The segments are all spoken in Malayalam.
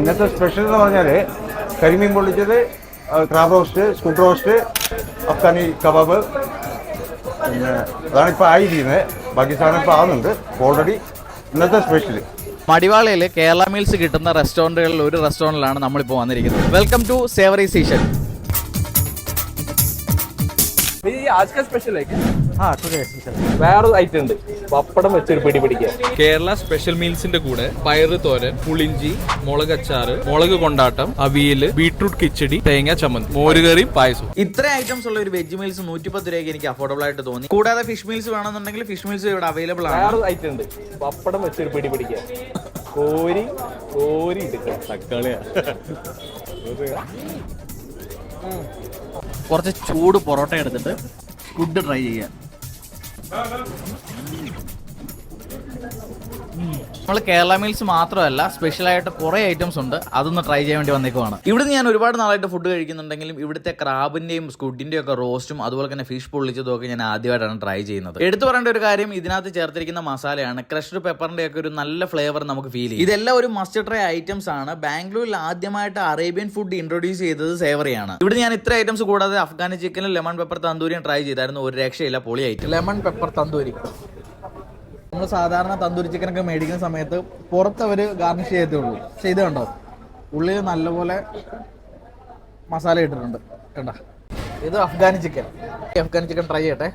ഇന്നത്തെ സ്പെഷ്യൽ എന്ന് പറഞ്ഞാൽ കരിമീൻ പൊള്ളിച്ചത്, crab roast, squid roast, Afghani kebab. പിന്നെ അതാണ് ഇപ്പോൾ ആയിരിക്കുന്നത്. ബാക്കി സാധനം ഇപ്പോൾ ആവുന്നുണ്ട് ഓൾറെഡി. ഇന്നത്തെ സ്പെഷ്യൽ മടിവാളയിൽ കേരള മീൽസ് കിട്ടുന്ന റെസ്റ്റോറൻറ്റുകളിൽ ഒരു റെസ്റ്റോറൻറ്റിലാണ് നമ്മളിപ്പോൾ വന്നിരിക്കുന്നത്. Welcome to savoury സീഷൻ. आज का स्पेशल है क्या? हाँ വേറെ ഐറ്റം ഉണ്ട്, പപ്പടം വെച്ചൊരു പിടി പിടിക്കുക. കേരള സ്പെഷ്യൽ മീൽസിന്റെ കൂടെ പയറ് തോരൻ, പുളിഞ്ചി, മുളക് അച്ചാറ്, മുളക് കൊണ്ടാട്ടം, അവിയല്, ബീട്രൂട്ട് കിച്ചടി, തേങ്ങ ചമ്മന്തി, മോരുകറി, പായസം. ഇത്ര ഐറ്റംസ് ഉള്ള ഒരു വെജ് മീൽസ് 110 രൂപയ്ക്ക് എനിക്ക് അഫോർഡബിൾ ആയിട്ട് തോന്നി. കൂടാതെ ഫിഷ് മീൽസ് വേണമെന്നുണ്ടെങ്കിൽ ഫിഷ് മീൽസ് ഇവിടെ അവൈലബിൾ ആണ്. വേറെ ഐറ്റം ഉണ്ട്, പപ്പടം വെച്ചൊരു പിടി പിടിക്കുക. കോരി കോരി എടുക്കുക. തക്കാളിയാ കുറച്ച് ചൂട് പൊറോട്ട എടുത്തിട്ട് ഫുഡ് ട്രൈ ചെയ്യാം. നമ്മൾ കേരള മീൽസ് മാത്രമല്ല, സ്പെഷ്യലായിട്ട് കുറേ ഐറ്റംസ് ഉണ്ട്. അതൊന്ന് ട്രൈ ചെയ്യാൻ വേണ്ടി വന്നേക്കുവാണ്. ഇവിടുന്ന് ഞാൻ ഒരുപാട് നാളായിട്ട് ഫുഡ് കഴിക്കുന്നുണ്ടെങ്കിലും ഇവിടുത്തെ ക്രാബിന്റെയും സ്കുഡിന്റെയും ഒക്കെ റോസ്റ്റും അതുപോലെ തന്നെ ഫിഷ് പൊള്ളിച്ചതും ഒക്കെ ഞാൻ ആദ്യമായിട്ടാണ് ട്രൈ ചെയ്യുന്നത്. എടുത്തു പറയേണ്ട ഒരു കാര്യം, ഇതിനകത്ത് ചേർത്തിരിക്കുന്ന മസാലയാണ്. ക്രഷ്ഡ് പെപ്പറിന്റെ ഒക്കെ ഒരു നല്ല ഫ്ലേവർ നമുക്ക് ഫീൽ ചെയ്യും. ഇതെല്ലാം ഒരു മസ്റ്റ് ട്രൈ ഐറ്റംസ് ആണ്. ബാംഗ്ലൂരിൽ ആദ്യമായിട്ട് അറേബ്യൻ ഫുഡ് ഇൻട്രൊഡ്യൂസ് ചെയ്തത് സേവറിയാണ്. ഇവിടെ ഞാൻ ഇത്ര ഐറ്റംസ് കൂടാതെ അഫ്ഗാനി ചിക്കനും ലെമൺ പെപ്പർ തന്തൂരിയും ട്രൈ ചെയ്തായിരുന്നു. ഒരു രക്ഷയില്ല, പൊളി ഐറ്റം. Lemon pepper tandoori. നമ്മൾ സാധാരണ തന്തൂരി ചിക്കനൊക്കെ മേടിക്കുന്ന സമയത്ത് പുറത്ത് അവർ ഗാർണിഷ് ചെയ്തേ ഉള്ളൂ. പക്ഷെ ഇത് കണ്ടോ, ഉള്ളിൽ നല്ലപോലെ മസാല ഇട്ടിട്ടുണ്ട്. കണ്ട, ഇത് അഫ്ഗാനി ചിക്കൻ. ട്രൈ ചെയ്യട്ടെ.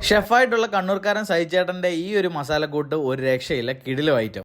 ഷെഫായിട്ടുള്ള കണ്ണൂർക്കാരൻ സൈചേട്ടന്റെ ഈ ഒരു മസാല കൂട്ട് ഒരു രക്ഷയില്ല, കിടിലം ഐറ്റം.